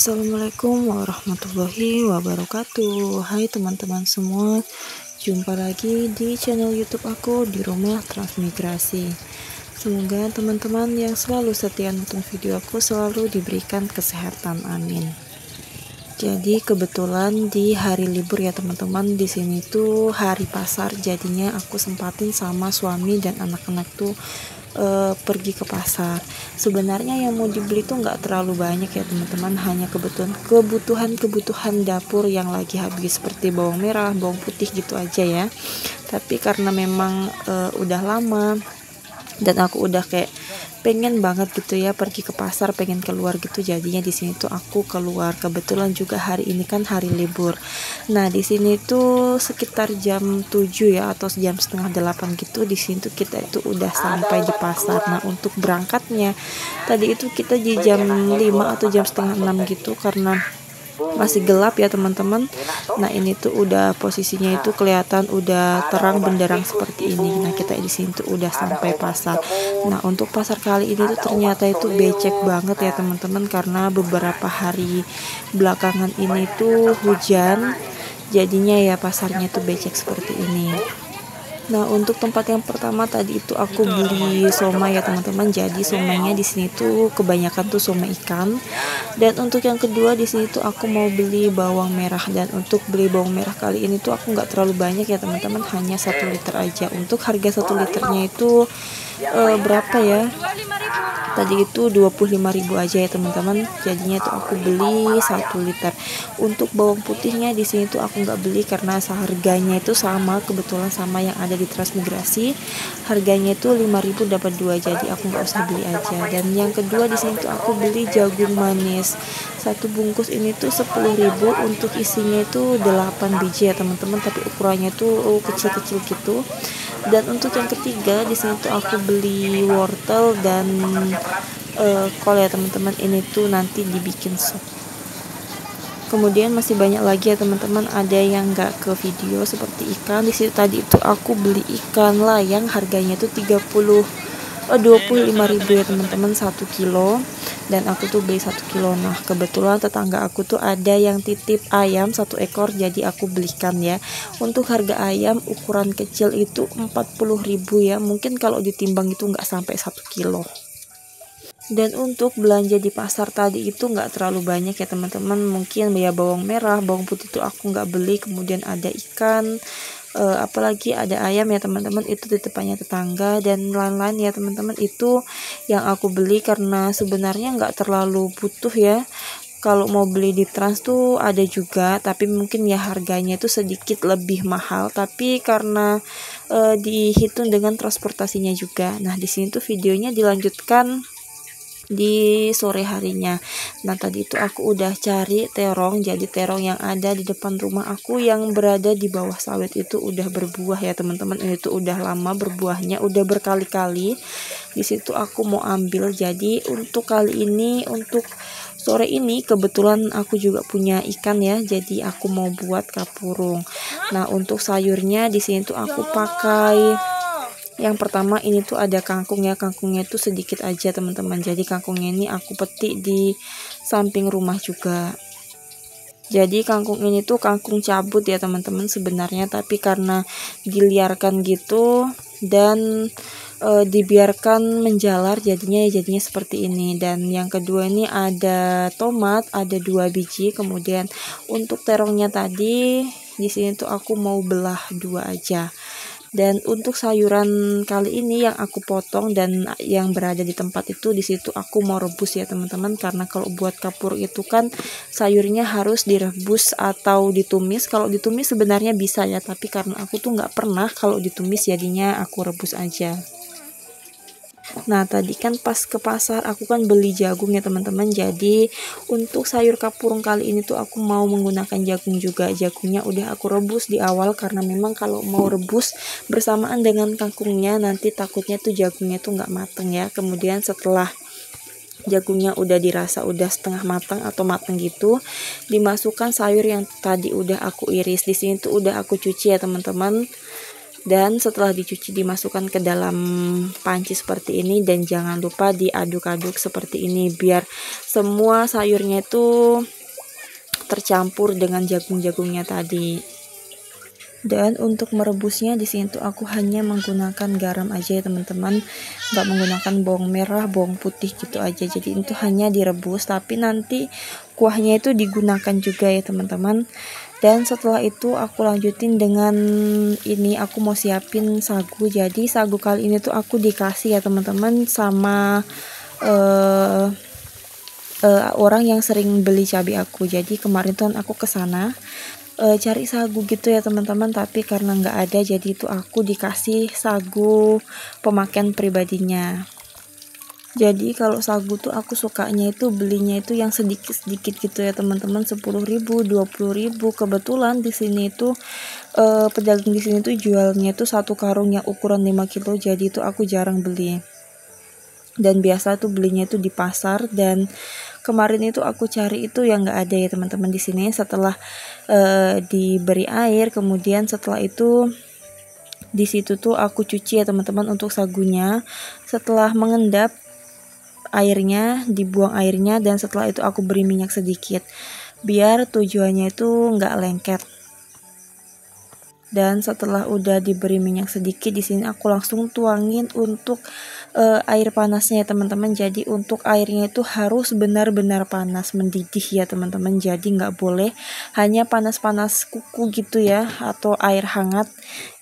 Assalamualaikum warahmatullahi wabarakatuh. Hai teman-teman semua, jumpa lagi di channel YouTube aku di Rumah Transmigrasi. Semoga teman-teman yang selalu setia nonton video aku selalu diberikan kesehatan, amin. Jadi kebetulan di hari libur ya teman-teman, di sini tuh hari pasar, jadinya aku sempatin sama suami dan anak-anak tuh pergi ke pasar. Sebenarnya yang mau dibeli tuh nggak terlalu banyak ya teman-teman, hanya kebutuhan dapur yang lagi habis seperti bawang merah, bawang putih gitu aja ya. Tapi karena memang udah lama dan aku udah kayak pengen banget gitu ya pergi ke pasar, pengen keluar gitu, jadinya di sini tuh aku keluar. Kebetulan juga hari ini kan hari libur. Nah di sini tuh sekitar jam 7 ya atau jam setengah 8 gitu, di sini tuh kita itu udah sampai di pasar. Nah untuk berangkatnya tadi itu kita di jam 5 atau jam setengah 6 gitu karena masih gelap ya teman-teman. Nah ini tuh udah posisinya itu kelihatan udah terang benderang seperti ini. Nah kita di sini tuh udah sampai pasar. Nah untuk pasar kali ini tuh ternyata itu becek banget ya teman-teman, karena beberapa hari belakangan ini tuh hujan, jadinya ya pasarnya tuh becek seperti ini. Nah untuk tempat yang pertama tadi itu aku beli somai ya teman-teman. Jadi somainya di sini tuh kebanyakan tuh somai ikan. Dan untuk yang kedua di sini tuh aku mau beli bawang merah. Dan untuk beli bawang merah kali ini tuh aku nggak terlalu banyak ya teman-teman, hanya 1 liter aja. Untuk harga 1 liternya itu berapa ya? Tadi itu 25.000 aja ya teman-teman. Jadinya tuh aku beli 1 liter. Untuk bawang putihnya di sini tuh aku nggak beli karena harganya itu sama, kebetulan sama yang ada di Transmigrasi. Harganya itu 5.000 dapat 2, jadi aku nggak usah beli aja. Dan yang kedua di sini tuh aku beli jagung manis. Satu bungkus ini tuh 10.000, untuk isinya itu 8 biji ya teman-teman, tapi ukurannya tuh kecil-kecil gitu. Dan untuk yang ketiga di sini tuh aku beli wortel dan kol ya teman-teman, ini tuh nanti dibikin sup. Kemudian masih banyak lagi ya teman-teman, ada yang nggak ke video seperti ikan. Di situ tadi itu aku beli ikan layang, harganya tuh 25.000 ya teman-teman, 1 kilo. Dan aku tuh beli 1 kilo. Nah kebetulan tetangga aku tuh ada yang titip ayam 1 ekor, jadi aku belikan ya. Untuk harga ayam ukuran kecil itu 40.000 ya, mungkin kalau ditimbang itu nggak sampai 1 kilo. Dan untuk belanja di pasar tadi itu nggak terlalu banyak ya teman-teman, mungkin ya bawang merah, bawang putih itu aku nggak beli. Kemudian ada ikan, apalagi ada ayam ya teman-teman, itu titipannya tetangga. Dan lain-lain ya teman-teman, itu yang aku beli karena sebenarnya nggak terlalu butuh ya. Kalau mau beli di Trans tuh ada juga, tapi mungkin ya harganya itu sedikit lebih mahal, tapi karena dihitung dengan transportasinya juga. Nah di sini tuh videonya dilanjutkan di sore harinya. Nah tadi itu aku udah cari terong, jadi terong yang ada di depan rumah aku yang berada di bawah sawit itu udah berbuah ya teman-teman. Ini tuh udah lama berbuahnya, udah berkali-kali. Di situ aku mau ambil. Jadi untuk kali ini, untuk sore ini kebetulan aku juga punya ikan ya, jadi aku mau buat kapurung. Nah untuk sayurnya di sini tuh aku pakai, yang pertama ini tuh ada kangkung ya, kangkungnya tuh sedikit aja teman-teman. Jadi kangkungnya ini aku petik di samping rumah juga. Jadi kangkung ini tuh kangkung cabut ya teman-teman sebenarnya, tapi karena diliarkan gitu dan dibiarkan menjalar, jadinya seperti ini. Dan yang kedua ini ada tomat, ada 2 biji. Kemudian untuk terongnya tadi di sini tuh aku mau belah 2 aja. Dan untuk sayuran kali ini yang aku potong dan yang berada di tempat itu, di situ aku mau rebus ya teman-teman, karena kalau buat kapur itu kan sayurnya harus direbus atau ditumis. Kalau ditumis sebenarnya bisa ya, tapi karena aku tuh nggak pernah kalau ditumis, jadinya aku rebus aja. Nah tadi kan pas ke pasar aku kan beli jagung ya teman-teman. Jadi untuk sayur kapurung kali ini tuh aku mau menggunakan jagung juga. Jagungnya udah aku rebus di awal, karena memang kalau mau rebus bersamaan dengan kangkungnya nanti takutnya tuh jagungnya tuh nggak mateng ya. Kemudian setelah jagungnya udah dirasa udah setengah matang atau matang gitu, dimasukkan sayur yang tadi udah aku iris. Di sini tuh udah aku cuci ya teman-teman. Dan setelah dicuci dimasukkan ke dalam panci seperti ini, dan jangan lupa diaduk-aduk seperti ini biar semua sayurnya itu tercampur dengan jagung-jagungnya tadi. Dan untuk merebusnya di sini tuh aku hanya menggunakan garam aja ya teman-teman, nggak menggunakan bawang merah, bawang putih gitu aja. Jadi itu hanya direbus, tapi nanti kuahnya itu digunakan juga ya teman-teman. Dan setelah itu aku lanjutin dengan ini, aku mau siapin sagu. Jadi sagu kali ini tuh aku dikasih ya teman-teman sama orang yang sering beli cabai aku. Jadi kemarin tuh aku kesana cari sagu gitu ya teman-teman, tapi karena nggak ada, jadi itu aku dikasih sagu pemakaian pribadinya. Jadi kalau sagu tuh aku sukanya itu belinya itu yang sedikit-sedikit gitu ya teman-teman, 10.000, 20.000. Kebetulan di sini itu pedagang di sini tuh jualnya itu satu karung yang ukuran 5 kilo, jadi itu aku jarang beli. Dan biasa tuh belinya itu di pasar, dan kemarin itu aku cari itu yang nggak ada ya teman-teman di sini. Setelah diberi air, kemudian setelah itu di situ tuh aku cuci ya teman-teman untuk sagunya. Setelah mengendap airnya, dibuang airnya, dan setelah itu aku beri minyak sedikit biar tujuannya itu nggak lengket. Dan setelah udah diberi minyak sedikit, di sini aku langsung tuangin untuk air panasnya ya teman-teman. Jadi untuk airnya itu harus benar-benar panas, mendidih ya teman-teman. Jadi nggak boleh hanya panas-panas kuku gitu ya, atau air hangat,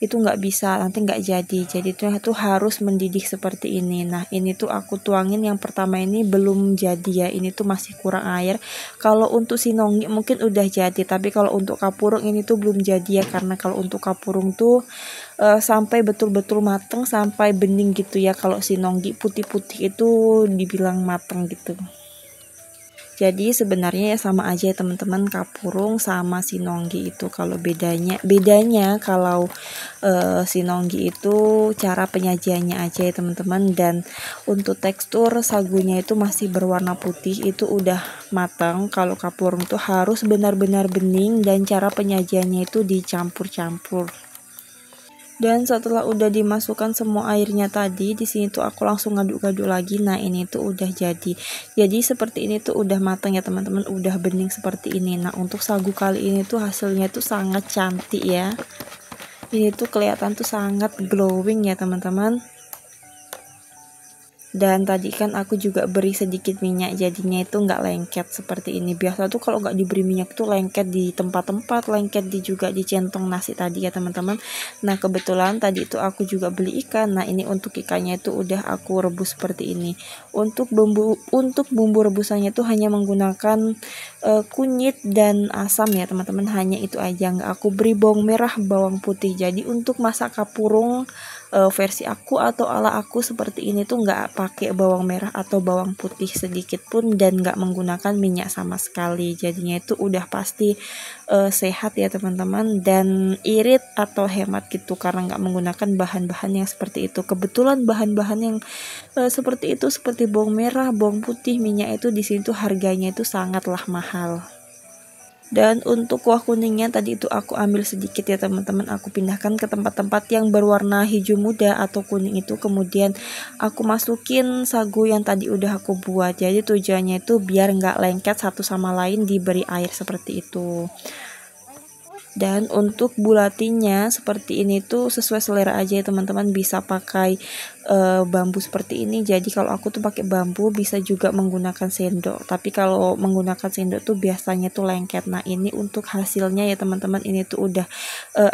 itu nggak bisa, nanti nggak jadi. Jadi itu harus mendidih seperti ini. Nah ini tuh aku tuangin yang pertama ini belum jadi ya, ini tuh masih kurang air. Kalau untuk sinonggi mungkin udah jadi, tapi kalau untuk kapurung ini tuh belum jadi ya, karena kalau untuk kapurung tuh sampai betul-betul mateng, sampai bening gitu ya. Kalau sinonggi putih-putih itu dibilang mateng gitu. Jadi sebenarnya ya sama aja ya teman-teman, kapurung sama sinonggi itu. Kalau bedanya kalau sinonggi itu cara penyajiannya aja ya teman-teman. Dan untuk tekstur sagunya itu masih berwarna putih, itu udah matang. Kalau kapurung itu harus benar-benar bening, dan cara penyajiannya itu dicampur-campur. Dan setelah udah dimasukkan semua airnya tadi, di sini tuh aku langsung ngaduk-ngaduk lagi. Nah ini tuh udah jadi. Jadi seperti ini tuh udah matang ya teman-teman, udah bening seperti ini. Nah untuk sagu kali ini tuh hasilnya tuh sangat cantik ya. Ini tuh kelihatan tuh sangat glowing ya teman-teman. Dan tadi kan aku juga beri sedikit minyak, jadinya itu nggak lengket seperti ini. Biasa tuh kalau nggak diberi minyak tuh lengket di tempat-tempat, lengket juga di centong nasi tadi ya teman-teman. Nah kebetulan tadi itu aku juga beli ikan. Nah ini untuk ikannya itu udah aku rebus seperti ini. Untuk bumbu rebusannya tuh hanya menggunakan kunyit dan asam ya teman-teman, hanya itu aja, nggak aku beri bawang merah, bawang putih. Jadi untuk masak kapurung versi aku atau ala aku seperti ini tuh nggak pakai bawang merah atau bawang putih sedikit pun, dan nggak menggunakan minyak sama sekali. Jadinya itu udah pasti sehat ya teman-teman, dan irit atau hemat gitu karena nggak menggunakan bahan-bahan yang seperti itu. Kebetulan bahan-bahan yang seperti itu, seperti bawang merah, bawang putih, minyak, itu di sini tuh harganya itu sangatlah mahal. Dan untuk kuah kuningnya tadi itu aku ambil sedikit ya teman-teman, aku pindahkan ke tempat-tempat yang berwarna hijau muda atau kuning itu, kemudian aku masukin sagu yang tadi udah aku buat. Jadi tujuannya itu biar nggak lengket satu sama lain, diberi air seperti itu. Dan untuk bulatinya seperti ini tuh sesuai selera aja ya teman-teman, bisa pakai bambu seperti ini. Jadi kalau aku tuh pakai bambu, bisa juga menggunakan sendok, tapi kalau menggunakan sendok tuh biasanya tuh lengket. Nah ini untuk hasilnya ya teman-teman, ini tuh udah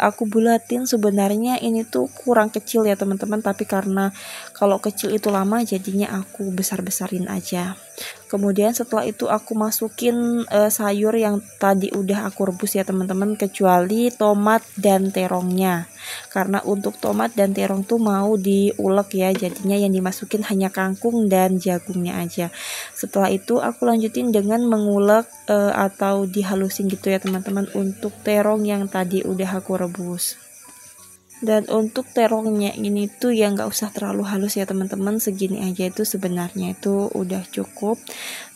aku bulatin. Sebenarnya ini tuh kurang kecil ya teman-teman, tapi karena kalau kecil itu lama, jadinya aku besar-besarin aja. Kemudian setelah itu aku masukin sayur yang tadi udah aku rebus ya teman-teman, kecuali tomat dan terongnya. Karena untuk tomat dan terong tuh mau diulek ya, jadinya yang dimasukin hanya kangkung dan jagungnya aja. Setelah itu aku lanjutin dengan mengulek atau dihalusin gitu ya teman-teman untuk terong yang tadi udah aku rebus. Dan untuk terongnya ini tuh ya nggak usah terlalu halus ya teman-teman, segini aja itu sebenarnya itu udah cukup.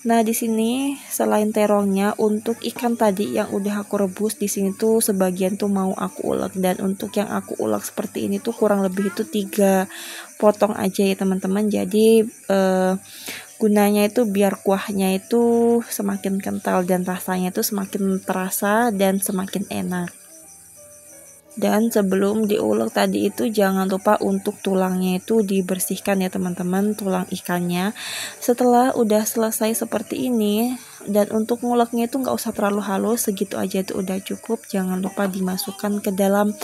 Nah di sini selain terongnya, untuk ikan tadi yang udah aku rebus di sini tuh sebagian tuh mau aku ulek, dan untuk yang aku ulek seperti ini tuh kurang lebih itu 3 potong aja ya teman-teman. Jadi gunanya itu biar kuahnya itu semakin kental dan rasanya itu semakin terasa dan semakin enak. Dan sebelum diulek tadi itu jangan lupa untuk tulangnya itu dibersihkan ya teman-teman, tulang ikannya. Setelah udah selesai seperti ini, dan untuk nguleknya itu nggak usah terlalu halus, segitu aja itu udah cukup. Jangan lupa dimasukkan ke dalam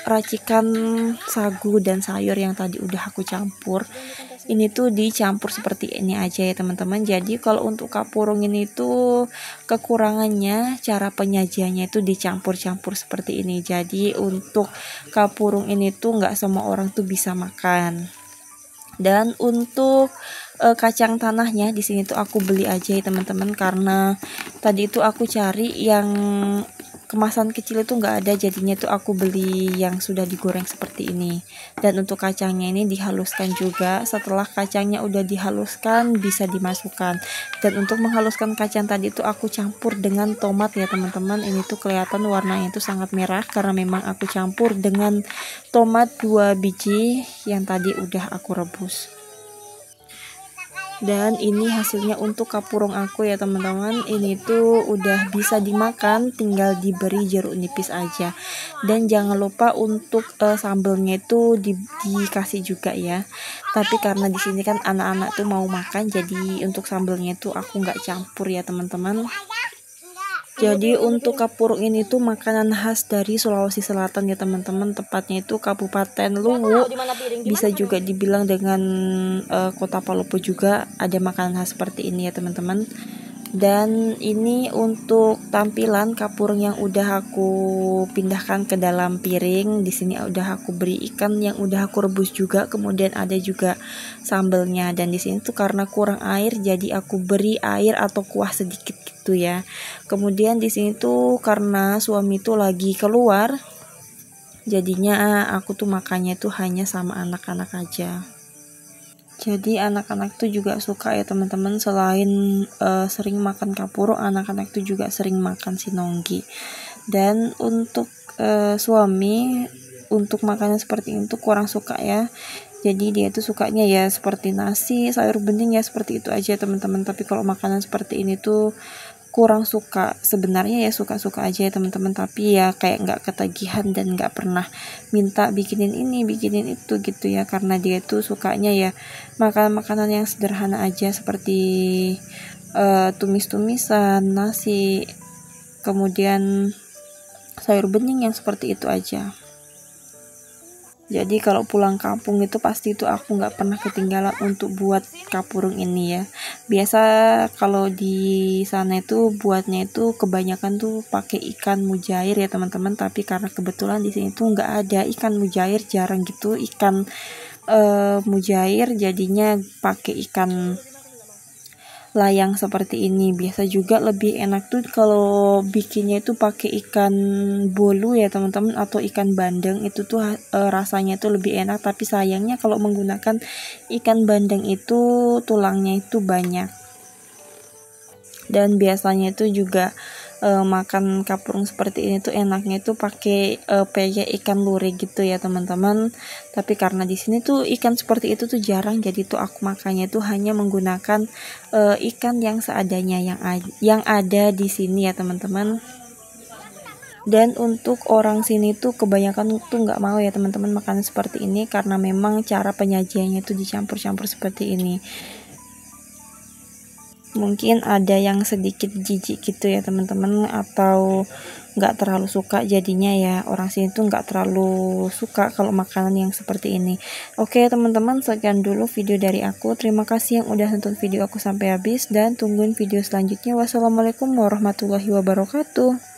racikan sagu dan sayur yang tadi udah aku campur. Ini tuh dicampur seperti ini aja ya teman-teman. Jadi kalau untuk kapurung ini tuh kekurangannya cara penyajiannya itu dicampur-campur seperti ini. Jadi untuk kapurung ini tuh nggak semua orang tuh bisa makan. Dan untuk kacang tanahnya di sini tuh aku beli aja ya teman-teman, karena tadi itu aku cari yang kemasan kecil itu nggak ada, jadinya tuh aku beli yang sudah digoreng seperti ini. Dan untuk kacangnya ini dihaluskan juga. Setelah kacangnya udah dihaluskan bisa dimasukkan. Dan untuk menghaluskan kacang tadi itu aku campur dengan tomat ya teman-teman. Ini tuh kelihatan warnanya itu sangat merah karena memang aku campur dengan tomat 2 biji yang tadi udah aku rebus. Dan ini hasilnya untuk kapurung aku ya teman-teman. Ini tuh udah bisa dimakan, tinggal diberi jeruk nipis aja. Dan jangan lupa untuk sambelnya itu dikasih juga ya. Tapi karena di sini kan anak-anak tuh mau makan, jadi untuk sambelnya itu aku nggak campur ya teman-teman. Jadi untuk kapurung ini tuh makanan khas dari Sulawesi Selatan ya teman-teman, tepatnya itu Kabupaten Luwu, bisa juga dibilang dengan Kota Palopo juga ada makanan khas seperti ini ya teman-teman. Dan ini untuk tampilan kapurung yang udah aku pindahkan ke dalam piring. Di sini udah aku beri ikan yang udah aku rebus juga, kemudian ada juga sambelnya. Dan di sini tuh karena kurang air, jadi aku beri air atau kuah sedikit gitu ya. Kemudian di sini tuh karena suami tuh lagi keluar, jadinya aku tuh makannya tuh hanya sama anak-anak aja. Jadi anak-anak tuh juga suka ya teman-teman, selain sering makan kapurung, anak-anak tuh juga sering makan sinonggi. Dan untuk suami, untuk makanan seperti itu kurang suka ya. Jadi dia tuh sukanya ya seperti nasi, sayur bening ya seperti itu aja teman-teman. Tapi kalau makanan seperti ini tuh kurang suka. Sebenarnya ya suka-suka aja ya teman-teman, tapi ya kayak nggak ketagihan dan nggak pernah minta bikinin ini bikinin itu gitu ya, karena dia tuh sukanya ya makanan-makanan yang sederhana aja seperti tumis-tumisan, nasi, kemudian sayur bening yang seperti itu aja. Jadi kalau pulang kampung itu pasti itu aku nggak pernah ketinggalan untuk buat kapurung ini ya. Biasa kalau di sana itu buatnya itu kebanyakan tuh pakai ikan mujair ya teman-teman. Tapi karena kebetulan di sini tuh nggak ada ikan mujair, jarang gitu ikan mujair, jadinya pakai ikan layang seperti ini. Biasa juga lebih enak tuh kalau bikinnya itu pakai ikan bolu ya teman-teman, atau ikan bandeng. Itu tuh rasanya tuh lebih enak, tapi sayangnya kalau menggunakan ikan bandeng itu tulangnya itu banyak. Dan biasanya itu juga makan kapurung seperti ini tuh enaknya itu pakai peye ikan luri gitu ya teman-teman. Tapi karena di sini tuh ikan seperti itu tuh jarang, jadi tuh aku makannya tuh hanya menggunakan ikan yang seadanya yang ada di sini ya teman-teman. Dan untuk orang sini tuh kebanyakan tuh nggak mau ya teman-teman makan seperti ini, karena memang cara penyajiannya tuh dicampur-campur seperti ini. Mungkin ada yang sedikit jijik gitu ya teman-teman, atau nggak terlalu suka, jadinya ya orang sini tuh nggak terlalu suka kalau makanan yang seperti ini. Oke teman-teman, sekian dulu video dari aku. Terima kasih yang udah nonton video aku sampai habis, dan tungguin video selanjutnya. Wassalamualaikum warahmatullahi wabarakatuh.